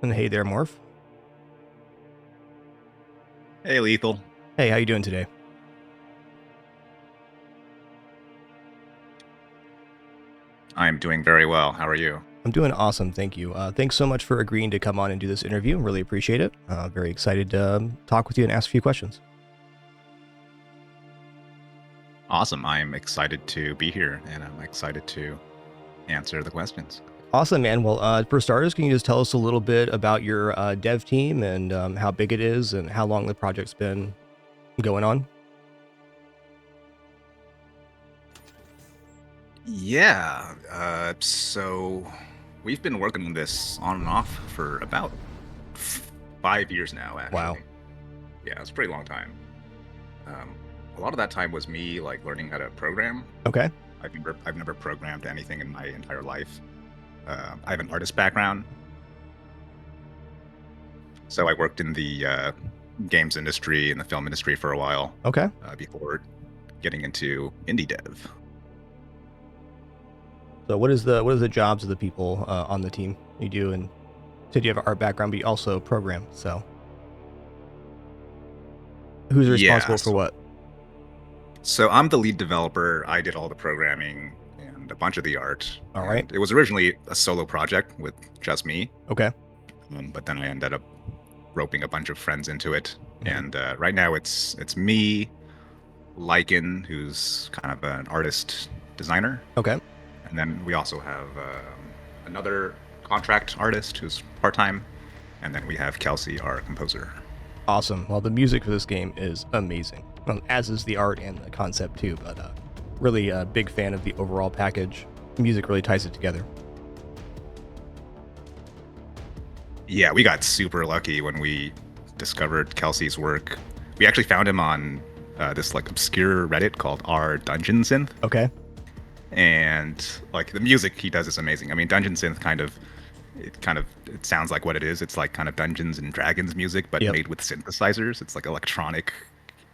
And hey there, Morph. Hey, Lethal. Hey, how you doing today? I'm doing very well. How are you? I'm doing awesome, thank you. Thanks so much for agreeing to come on and do this interview. Really appreciate it. Very excited to talk with you and ask a few questions. Awesome. I'm excited to be here and I'm excited to answer the questions. Awesome, man. Well, for starters, can you just tell us a little bit about your dev team and how big it is and how long the project's been going on? Yeah. So we've been working on this on and off for about 5 years now, Wow. actually. Yeah, it's a pretty long time. A lot of that time was me like learning how to program. Okay. I've never programmed anything in my entire life. I have an artist background, so I worked in the games industry and the film industry for a while Okay. before getting into indie dev. So, what is the jobs of the people on the team you do? And said you have an art background, but you also program. So, who's Yeah, responsible for what? so I'm the lead developer. I did all the programming and a bunch of the art. All right. And it was originally a solo project with just me, Okay. but then I ended up roping a bunch of friends into it. Mhm. And right now it's me, Lycan, who's kind of an artist designer, Okay. and then we also have another contract artist who's part time, and then we have Kelsey, our composer. Awesome. Well, the music for this game is amazing, as is the art and the concept too. But really a big fan of the overall package. The music really ties it together. Yeah, we got super lucky when we discovered Kelsey's work. We actually found him on this like obscure Reddit called R Dungeon Synth, Okay. and like the music he does is amazing. I mean, Dungeon Synth it sounds like what it is. It's like kind of Dungeons and Dragons music, but Yep. made with synthesizers. It's like electronic.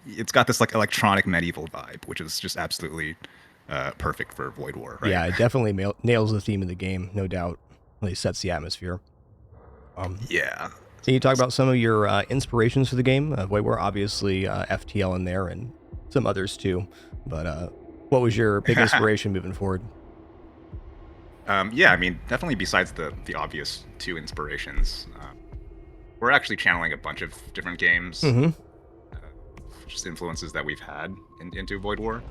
It's got this like electronic medieval vibe, which is just absolutely perfect for Void War, right? Yeah, it definitely nails the theme of the game, no doubt. Really sets the atmosphere. Yeah. Can you talk about some of your inspirations for the game? Void War, obviously, FTL in there, and some others too. But what was your big inspiration moving forward? Yeah, I mean, definitely besides the obvious two inspirations, we're actually channeling a bunch of different games, Mm-hmm. uh, just influences that we've had into Void War.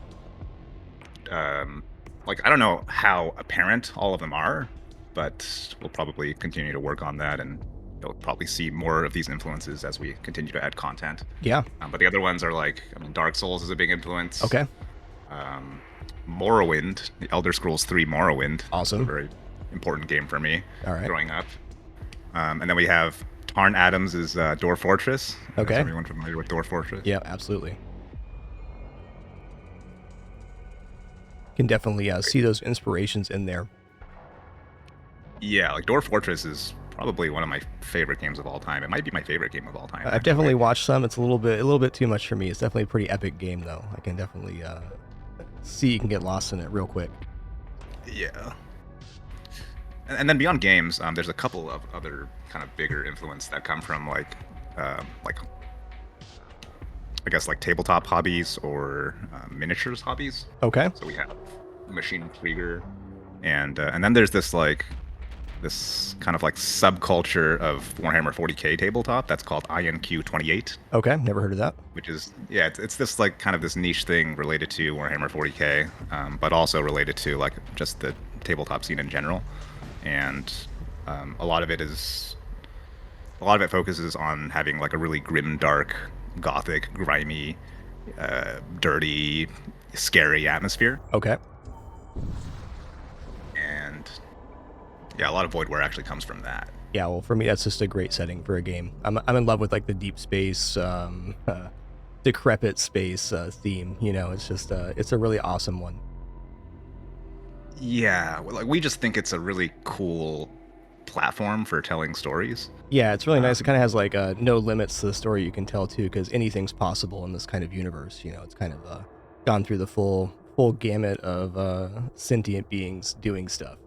Um, like, I don't know how apparent all of them are, but we'll probably continue to work on that, and you'll probably see more of these influences as we continue to add content. Yeah. But the other ones are like, I mean, Dark Souls is a big influence. Okay. Um, Morrowind, the Elder Scrolls 3 Morrowind, was a Awesome. very important game for me All right. growing up. And then we have Tarn Adams' Dwarf Fortress. Is Okay. everyone familiar with Dwarf Fortress? Yeah, absolutely. Can definitely see those inspirations in there. Yeah, like Dwarf Fortress is probably one of my favorite games of all time. It might be my favorite game of all time, I've definitely actually. watched some. It's a little bit too much for me. It's definitely a pretty epic game, though. I can definitely see you can get lost in it real quick. Yeah. And then beyond games, there's a couple of other kind of bigger influence that come from like I guess like tabletop hobbies or miniatures hobbies. Okay. So we have Machine Krieger, and then there's this kind of like subculture of Warhammer 40k tabletop that's called INQ 28, Okay. Never heard of that. which is yeah, it's this like kind of this niche thing related to Warhammer 40k, but also related to like just the tabletop scene in general, and a lot of it focuses on having like a really grim, dark, gothic, grimy, dirty, scary atmosphere, Okay. and yeah, a lot of Voidware actually comes from that. Yeah. Well, for me, that's just a great setting for a game. I'm in love with like the deep space, decrepit space theme. It's just it's a really awesome one. Yeah, well, like we just think it's a really cool platform for telling stories. Yeah, it's really nice. It Um, kind of has like no limits to the story you can tell too, because anything's possible in this kind of universe. It's kind of gone through the full gamut of sentient beings doing stuff.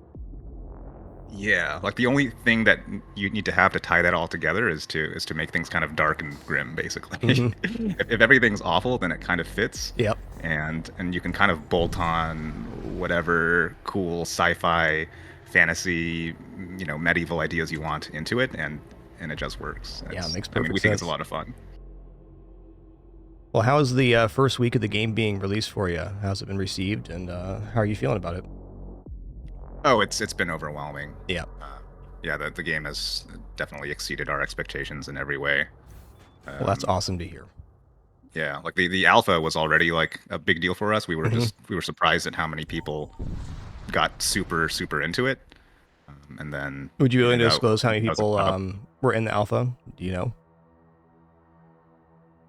Yeah, like the only thing that you need to have to tie that all together is to make things kind of dark and grim, basically. Hmm. If everything's awful, then it kind of fits, Yep. and you can kind of bolt on whatever cool sci-fi, fantasy, medieval ideas you want into it, and it just works. Yeah, it makes I mean, perfect we think it's a sense. lot of fun. Well, how's the first week of the game being released for you? How's it been received, and how are you feeling about it? Oh, it's been overwhelming. Yeah. Uh, yeah, the game has definitely exceeded our expectations in every way. Well, that's Um, awesome to hear. Yeah, like the alpha was already like a big deal for us. Hmm. We were surprised at how many people got super into it, and then Would you be willing to that disclose how many that was a people pop. were in the alpha? Do you know?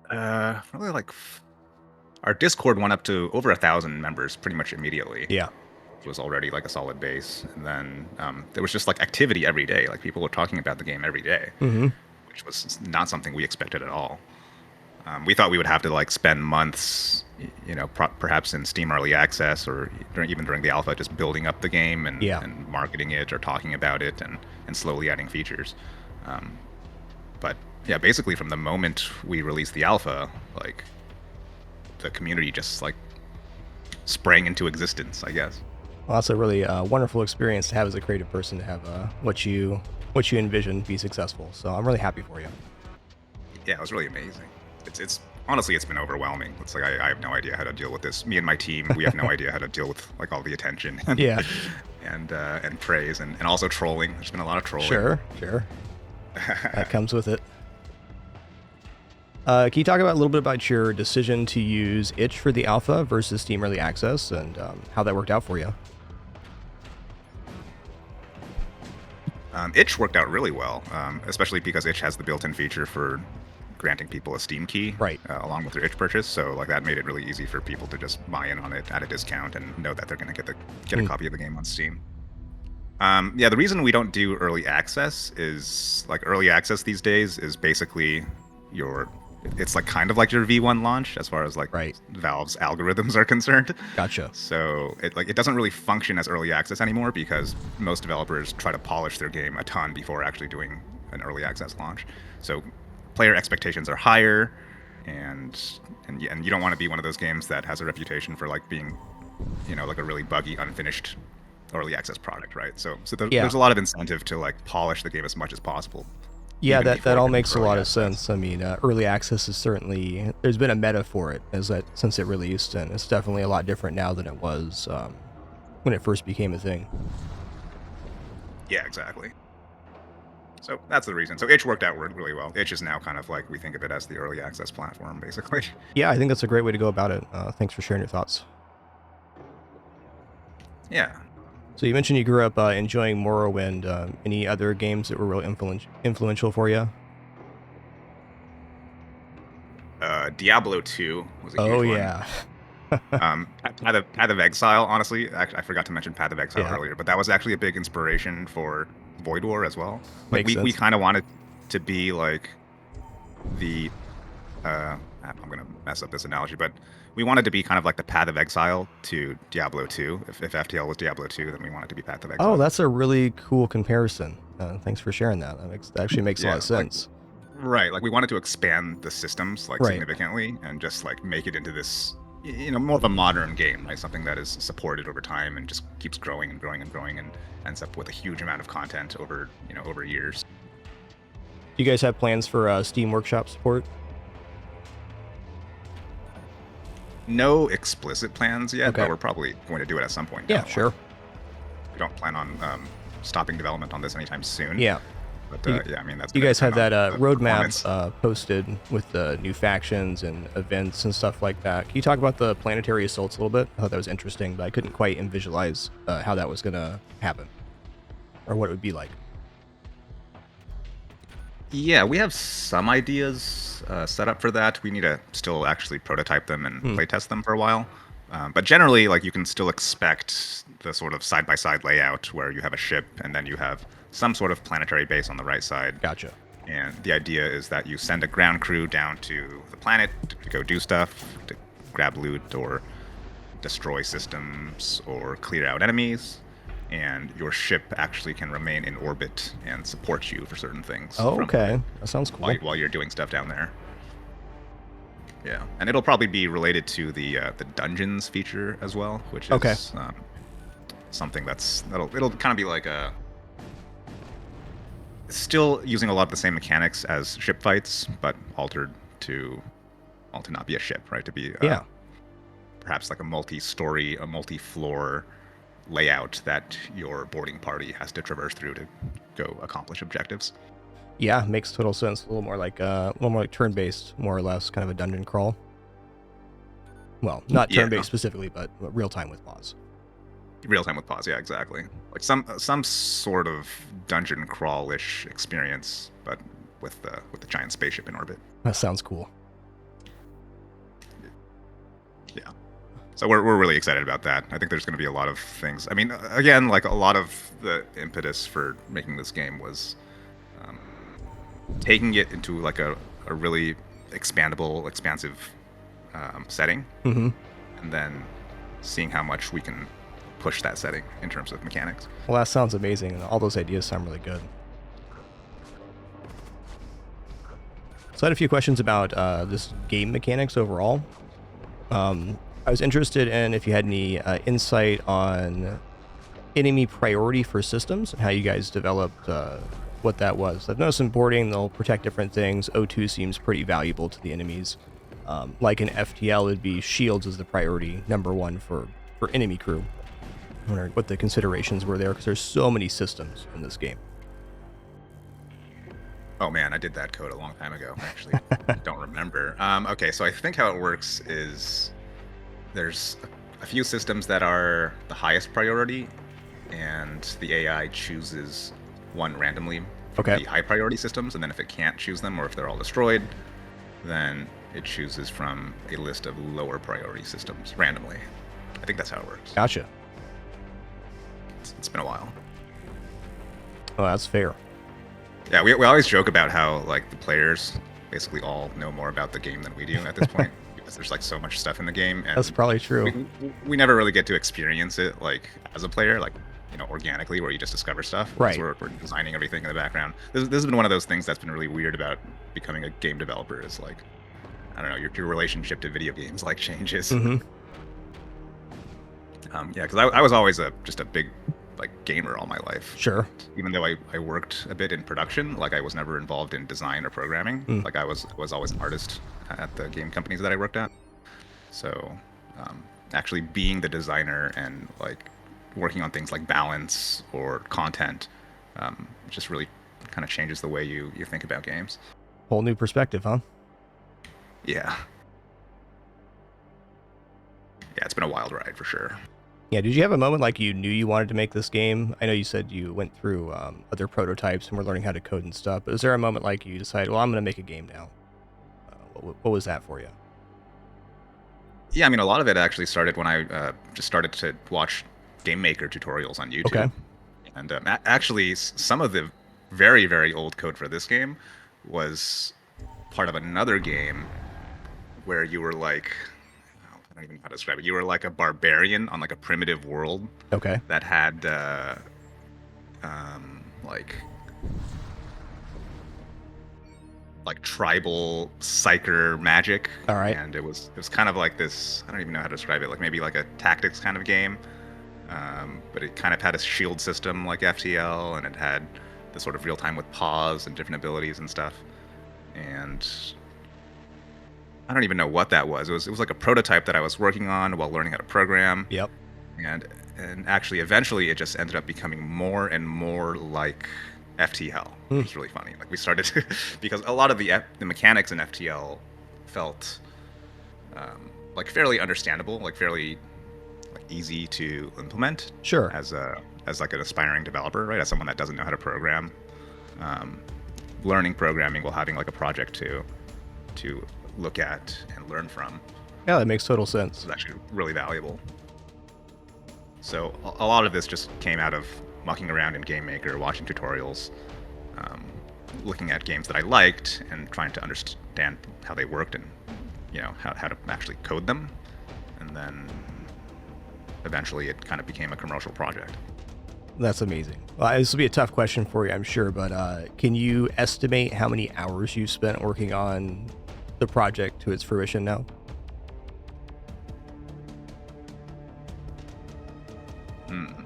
Probably like our Discord went up to over 1,000 members pretty much immediately. Yeah. It was already like a solid base, and then there was just like activity every day. Like people were talking about the game every day, Hmm. which was not something we expected at all. We thought we would have to like spend months, perhaps in Steam Early Access or even during the alpha, just building up the game Yeah. and marketing it or talking about it and slowly adding features. Um, but yeah, basically from the moment we released the alpha, like the community just like sprang into existence, I guess. Well, that's a really wonderful experience to have as a creative person to have what you envision be successful. So I'm really happy for you. Yeah, it was really amazing. It's honestly it's been overwhelming. It's like I have no idea how to deal with this. Me and my team, we have no idea how to deal with like all the attention and Yeah. and praise and also trolling. There's been a lot of trolling. Sure. Sure. That comes with it. Can you talk about a little bit about your decision to use Itch for the alpha versus Steam Early Access and how that worked out for you? Itch worked out really well, especially because Itch has the built-in feature for granting people a Steam key Right. along with their Itch purchase. So like that made it really easy for people to just buy in on it at a discount and know that they're going to get a Mm. copy of the game on Steam. Yeah, the reason we don't do early access is like early access these days is basically your it's like kind of like your V1 launch as far as like Right. Valve's algorithms are concerned. Gotcha. So it doesn't really function as early access anymore because most developers try to polish their game a ton before actually doing an early access launch. So player expectations are higher, and and you don't want to be one of those games that has a reputation for like being, like a really buggy, unfinished early access product, right? So Yeah. there's a lot of incentive to like polish the game as much as possible, Yeah, even that before all it goes makes a early lot of access. sense. I mean, early access is certainly there's been a meta for it as that since it released, and it's definitely a lot different now than it was when it first became a thing. Yeah, exactly. So that's the reason. So Itch worked out really well. Itch is now kind of like we think of it as the early access platform, basically. Yeah, I think that's a great way to go about it. Thanks for sharing your thoughts. Yeah. So you mentioned you grew up enjoying Morrowind. Any other games that were really influential for you? Diablo 2 was a Oh huge one. yeah, Path of Exile, honestly, actually, I forgot to mention Path of Exile yeah, earlier, but that was actually a big inspiration for Void War as well. Like makes we sense. kind of wanted to be like the I'm gonna mess up this analogy, but we wanted to be kind of like the Path of Exile to Diablo 2. If FTL was Diablo 2, then we wanted to be Path of Oh, Exile. that's a really cool comparison. Thanks for sharing that. That actually makes a lot Yeah, of like sense. right, like we wanted to expand the systems like Right. significantly and just like make it into this more of a modern game, right? Something that is supported over time and just keeps growing and growing and growing and ends up with a huge amount of content over over years. Do you guys have plans for Steam Workshop support? No explicit plans yet, Okay. but we're probably going to do it at some point Yeah, down the line. sure. We don't plan on stopping development on this anytime soon. Yeah. But You, yeah, I mean that's you going to guys have depend that on the roadmap performance. posted with the new factions and events and stuff like that. Can you talk about the planetary assaults a little bit? I thought that was interesting, but I couldn't quite visualize how that was going to happen or what it would be like. Yeah, we have some ideas set up for that. We need to still actually prototype them and Hmm, playtest them for a while. But generally, like you can still expect the sort of side-by-side layout where you have a ship and then you have some sort of planetary base on the right side. gotcha. And the idea is that you send a ground crew down to the planet to go do stuff, to grab loot or destroy systems or clear out enemies. and your ship actually can remain in orbit and support you for certain things Oh, from okay. That sounds cool. while you're doing stuff down there. Yeah, and it'll probably be related to the dungeons feature as well, which is Okay. something it'll kind of be like a still using a lot of the same mechanics as ship fights, but altered to not be a ship, right? To be Yeah. perhaps like a multi-story, a multi-floor layout that your boarding party has to traverse through to go accomplish objectives. Yeah, makes total sense. A little more like turn-based, more or less, kind of a dungeon crawl. Well, not Yeah. turn-based specifically, but real time with pause. Real time with pause, yeah, exactly. Like some sort of dungeon crawl-ish experience, but with the giant spaceship in orbit. That sounds cool. Yeah. So we're really excited about that. I think there's going to be a lot of things. I mean, again, like a lot of the impetus for making this game was taking it into like a really expandable, expansive setting, Mm-hmm. and then seeing how much we can push that setting in terms of mechanics. Well, that sounds amazing, and all those ideas sound really good. So I had a few questions about this game mechanics overall. I was interested in if you had any insight on enemy priority for systems and how you guys developed what that was. I've noticed in boarding, they'll protect different things. O2 seems pretty valuable to the enemies. Like in FTL, it'd be shields as the priority number one for enemy crew. I wonder what the considerations were there, because there's so many systems in this game. Oh man, I did that code a long time ago. Actually, don't remember. Okay, so I think how it works is there's a few systems that are the highest priority, and the AI chooses one randomly from Okay. the high priority systems, and then if it can't choose them or if they're all destroyed, then it chooses from a list of lower priority systems randomly. I think that's how it works. Gotcha. It's been a while. Oh, that's fair. Yeah, we always joke about how like the players basically all know more about the game than we do at this point because there's like so much stuff in the game, and That's probably true. we never really get to experience it like as a player, like organically, where you just discover stuff. 'Cause Right. We're designing everything in the background. This has been one of those things that's been really weird about becoming a game developer. Is like, I don't know, your relationship to video games like changes. Mm-hmm. Yeah, because I was always just a big like gamer all my life. Sure. Even though I worked a bit in production, like I was never involved in design or programming. Mm. Like I was always an artist at the game companies that I worked at. So actually being the designer and like working on things like balance or content just really kind of changes the way you think about games. Whole new perspective, huh? Yeah. Yeah, it's been a wild ride for sure. Yeah, did you have a moment like you knew you wanted to make this game? I know you said you went through other prototypes and were learning how to code and stuff, but is there a moment like you decided, well, I'm going to make a game now? What was that for you? Yeah, I mean, a lot of it actually started when I just started to watch game maker tutorials on YouTube. Okay. And actually, some of the very, very old code for this game was part of another game where you were like, I don't even know how to describe it. You were like a barbarian on like a primitive world Okay. that had like tribal psyker magic. All right. And it was kind of like this, I don't even know how to describe it, like maybe like a tactics kind of game. But it kind of had a shield system like FTL, and it had the sort of real time with pause and different abilities and stuff. And I don't even know what that was. It was like a prototype that I was working on while learning how to program. Yep. And actually, eventually, it just ended up becoming more and more like FTL. Which was really funny. Like we started to, because a lot of the mechanics in FTL felt like fairly understandable, like fairly like easy to implement. Sure. As like an aspiring developer, right? As someone that doesn't know how to program, learning programming while having like a project to look at and learn from Yeah, that makes total sense. is actually really valuable. So a lot of this just came out of mucking around in Game Maker, watching tutorials, looking at games that I liked, and trying to understand how they worked and how to actually code them. And then eventually it kind of became a commercial project. That's amazing. Well, this will be a tough question for you, I'm sure, but can you estimate how many hours you spent working on the project to its fruition now?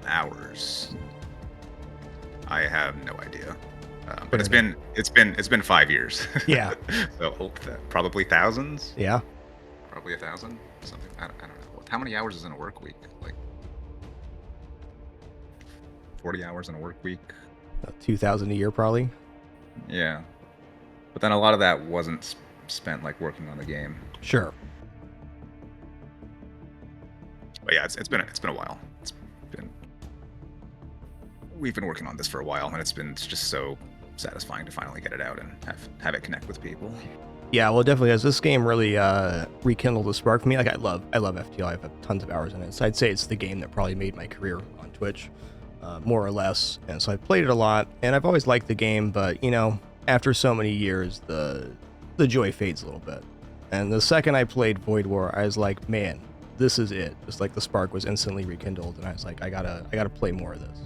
Hours. I have no idea. But Fair it's enough. been 5 years. Yeah. So probably thousands. Yeah. Probably 1,000. Something. I don't know. How many hours is in a work week? Like 40 hours in a work week. 2,000 a year, probably. Yeah. But then a lot of that wasn't spent like working on the game. Sure. But yeah, it's been a while. Been we've been working on this for a while, and it's just so satisfying to finally get it out and have it connect with people. Yeah, well, it definitely has. This game really rekindled a spark for me. Like, I love FTL. I have tons of hours in it. So I'd say it's the game that probably made my career on Twitch, more or less. And so I played it a lot, and I've always liked the game. But after so many years, the joy fades a little bit. And the second I played Void War, I was like, man, this is it. Just like the spark was instantly rekindled, and I was like, I gotta play more of this.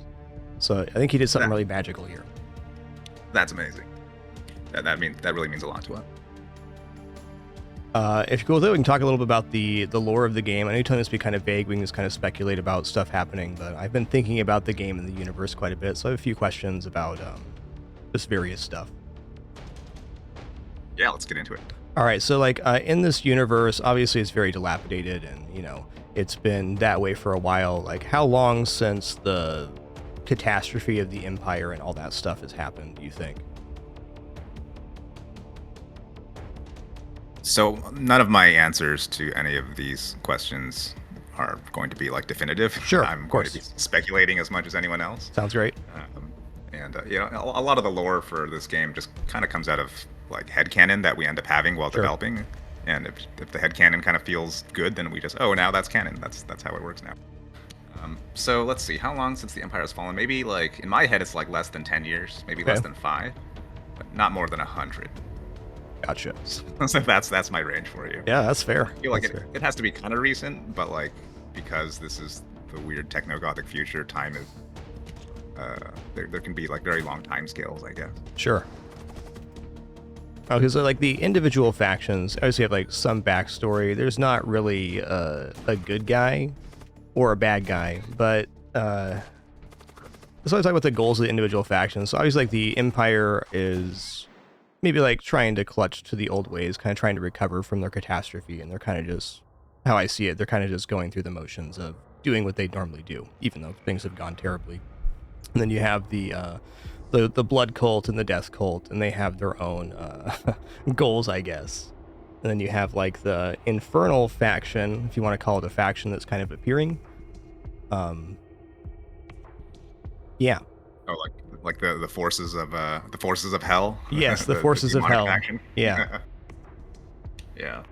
So I think he did something really magical here. That's amazing. That really means a lot to us. If you're cool with it, we can talk a little bit about the lore of the game. I know you told me this to be kind of vague. We can just kind of speculate about stuff happening, but I've been thinking about the game and the universe quite a bit, so I have a few questions about just various stuff. Yeah, let's get into it. All right, so like in this universe, obviously it's very dilapidated, and it's been that way for a while. Like, how long since the catastrophe of the Empire and all that stuff has happened, do you think? So none of my answers to any of these questions are going to be like definitive. Sure, I'm of going course. to be speculating as much as anyone else. Sounds great. And a lot of the lore for this game just kind of comes out of like headcanon that we end up having while Sure. developing. And if the headcanon kind of feels good, then we just, now that's canon. That's how it works now. So let's see, how long since the Empire has fallen? Maybe like in my head it's like less than 10 years, maybe less Okay. than 5, but not more than 100. Gotcha. So that's my range for you. Yeah, that's fair. I feel like That's fair. it has to be kind of recent, but like because this is the weird techno-gothic future, time is there can be like very long time scales, I guess. Sure. Oh, because like the individual factions obviously have like some backstory. There's not really a good guy or a bad guy, but so I talk about the goals of the individual factions. So obviously, like the Empire is maybe like trying to clutch to the old ways, kind of trying to recover from their catastrophe, and they're kind of just, how I see it, they're kind of just going through the motions of doing what they normally do, even though things have gone terribly. And then you have the blood cult and the death cult, and they have their own goals, I guess. And then you have like the infernal faction, if you want to call it a faction, that's kind of appearing. Yeah. Oh, like the forces of hell. Yes, the forces of demonic hell. faction. Yeah. Yeah.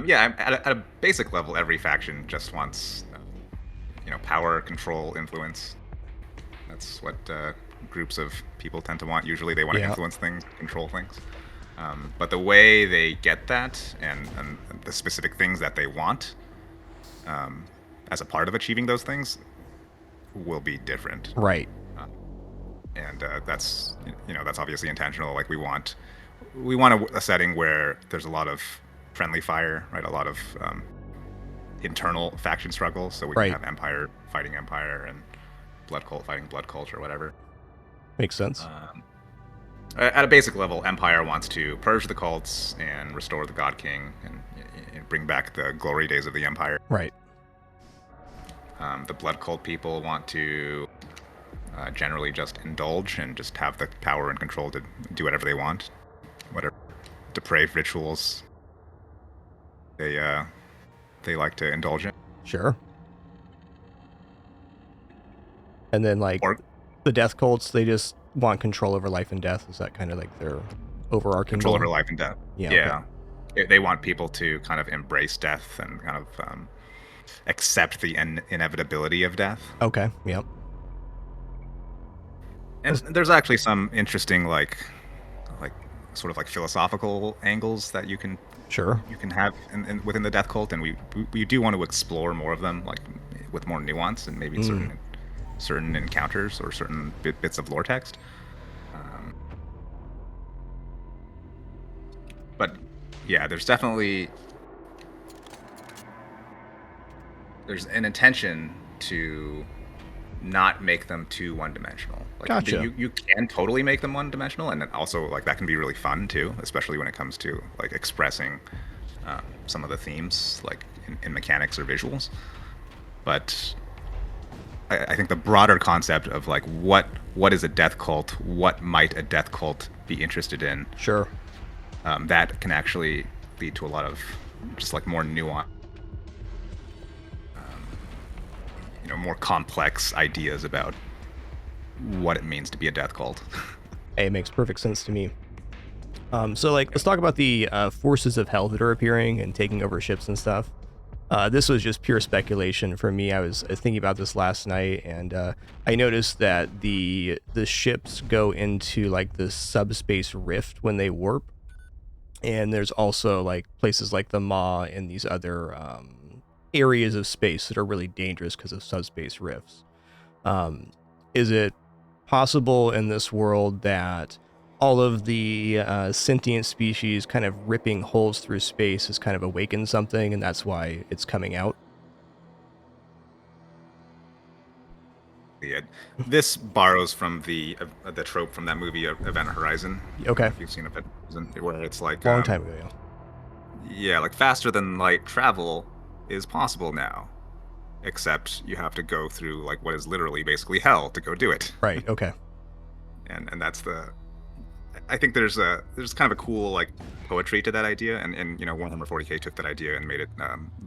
Yeah. At a basic level, every faction just wants, power, control, influence. That's what groups of people tend to want. Usually, they want to Yeah. influence things, control things. But the way they get that and the specific things that they want as a part of achieving those things will be different. Right. And that's obviously intentional. Like we want a setting where there's a lot of friendly fire, right? A lot of internal faction struggles, so we Right. can have Empire fighting Empire and Blood Cult fighting Blood Cult or whatever. Makes sense. At a basic level, Empire wants to purge the cults and restore the God King and bring back the glory days of the Empire. Right. The Blood Cult people want to generally just indulge and just have the power and control to do whatever they want, whatever depraved rituals they like to indulge in. Sure. And then like Or the death cults, they just want control over life and death. Is that kind of like their overarching control goal? over life and death. Yeah, They want people to kind of embrace death and kind of accept the inevitability of death. Okay. Yep. And there's actually some interesting like sort of like philosophical angles that you can Sure. have within the death cult, and we do want to explore more of them, like with more nuance and maybe certain certain encounters or certain bits of lore text. Um, but yeah, there's an intention to not make them too one-dimensional. Like Gotcha. you can totally make them one-dimensional, and then also like that can be really fun too, especially when it comes to like expressing some of the themes like in mechanics or visuals. But I think the broader concept of like what is a death cult, what might a death cult be interested in, Sure. that can actually lead to a lot of just like more nuance, more complex ideas about what it means to be a death cult. Hey, it makes perfect sense to me. So like, let's talk about the forces of hell that are appearing and taking over ships and stuff. This was just pure speculation for me. I was thinking about this last night, and I noticed that the ships go into like the subspace rift when they warp, and there's also like places like the Maw and these other areas of space that are really dangerous because of subspace rifts. Is it possible in this world that all of the sentient species kind of ripping holes through space has kind of awakened something, and that's why it's coming out? This borrows from the trope from that movie Event Horizon. Okay, If you've seen Event Horizon, where it's like long time ago, yeah. yeah, like faster than light travel is possible now, except you have to go through like what is literally basically hell to go do it. Right. Okay. And that's the I think there's kind of a cool like poetry to that idea, and Warhammer 40k took that idea and made it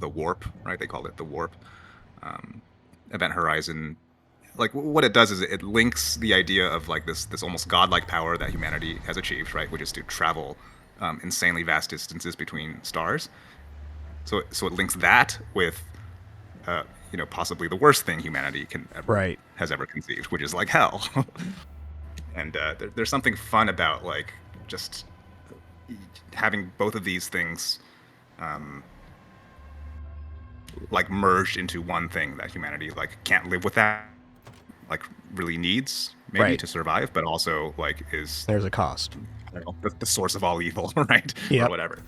the warp, right? They called it the warp. Um, Event Horizon, like what it does is it links the idea of like this almost godlike power that humanity has achieved, right? Which is to travel insanely vast distances between stars. So it links that with possibly the worst thing humanity Right. has ever conceived, which is like hell. And there's something fun about like just having both of these things like merged into one thing that humanity like can't live without, like really needs maybe Right. to survive, but also like is There's a cost. I don't know, the source of all evil, right? Or Yep. whatever.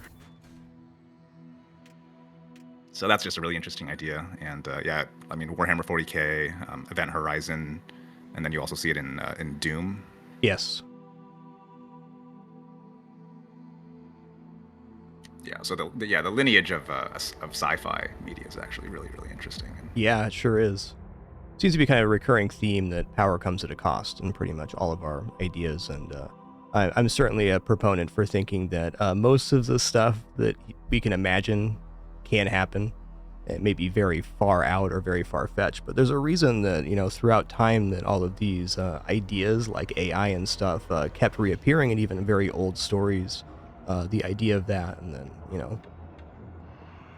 So that's just a really interesting idea, and yeah, I mean Warhammer 40k, Event Horizon, and then you also see it in Doom. Yes. Yeah, so the lineage of sci-fi media is actually really interesting. Yeah, it sure is. Seems to be kind of a recurring theme that power comes at a cost in pretty much all of our ideas, and I'm certainly a proponent for thinking that most of the stuff that we can imagine can happen. It may be very far out or very far-fetched, but there's a reason that, throughout time that all of these ideas like AI and stuff kept reappearing in even very old stories. The idea of that, and then,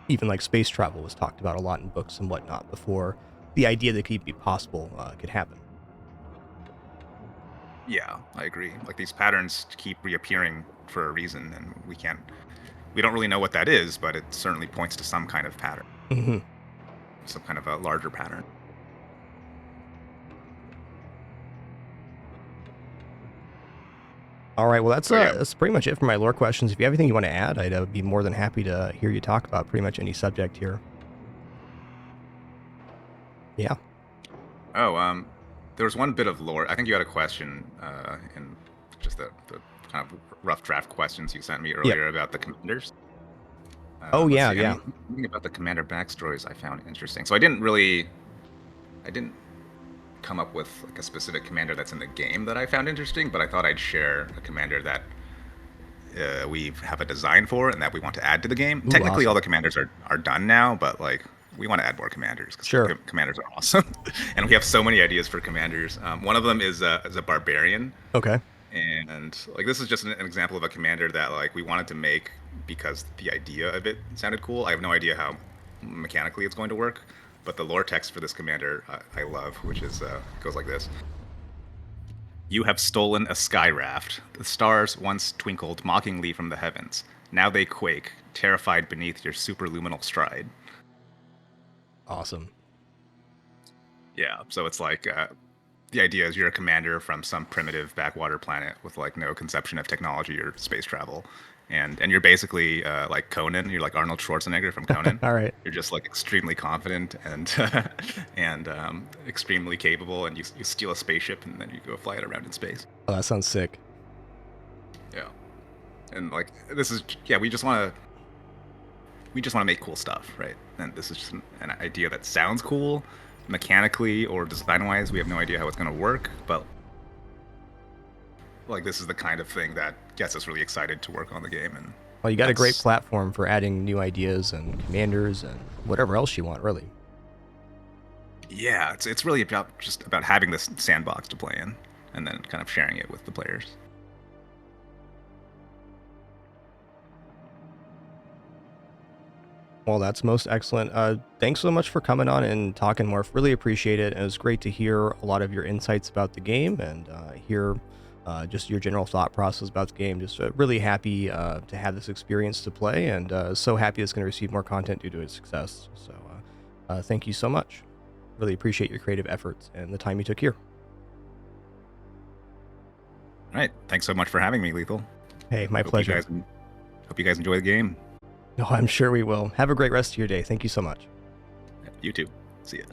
even like space travel was talked about a lot in books and whatnot before the idea that could be possible could happen. Yeah, I agree. Like these patterns keep reappearing for a reason, and we don't really know what that is, but it certainly points to some kind of pattern, Hmm. some kind of a larger pattern. All right, well, that's So yeah, that's pretty much it for my lore questions. If you have anything you want to add, I'd be more than happy to hear you talk about pretty much any subject here. Yeah. oh, there was one bit of lore. I think you had a question in just the kind of rough draft questions you sent me Yep. earlier about the commanders. Oh Let's yeah, see. yeah. Anything about the commander backstories I found interesting. So I didn't come up with like a specific commander that's in the game that I found interesting, but I thought I'd share a commander that we have a design for and that we want to add to the game. Ooh, Technically, all awesome. the commanders are done now, but like we want to add more commanders because Sure. commanders are awesome, and we have so many ideas for commanders. One of them is a barbarian, Okay. and like this is just an example of a commander that like we wanted to make because the idea of it sounded cool. I have no idea how mechanically it's going to work, but the lore text for this commander I love, which is goes like this. You have stolen a sky raft. The stars once twinkled mockingly from the heavens. Now they quake, terrified beneath your superluminal stride. Awesome. Yeah, so it's like the idea is you're a commander from some primitive backwater planet with like no conception of technology or space travel, and you're basically like Conan. You're like Arnold Schwarzenegger from Conan. All right. You're just like extremely confident and and extremely capable, and you steal a spaceship and then you go fly it around in space. Oh, that sounds sick. Yeah, and like this is we just want to make cool stuff, right? And this is just an idea that sounds cool mechanically or design wise. We have no idea how it's going to work, but like this is the kind of thing that gets us really excited to work on the game. And Well, you got a great platform for adding new ideas and commanders and whatever else you want, really. yeah, it's really about having this sandbox to play in, and then kind of sharing it with the players. Well, that's most excellent. Thanks so much for coming on and talking, Morph. Really appreciate it. It was great to hear a lot of your insights about the game and hear just your general thought process about the game. Just really happy to have this experience to play, and so happy it's going to receive more content due to its success. So thank you so much. Really appreciate your creative efforts and the time you took here. All right, thanks so much for having me, Lethal. Hey, my pleasure. Hope you guys enjoy the game. No, I'm sure we will. Have a great rest of your day. Thank you so much. You too. See ya.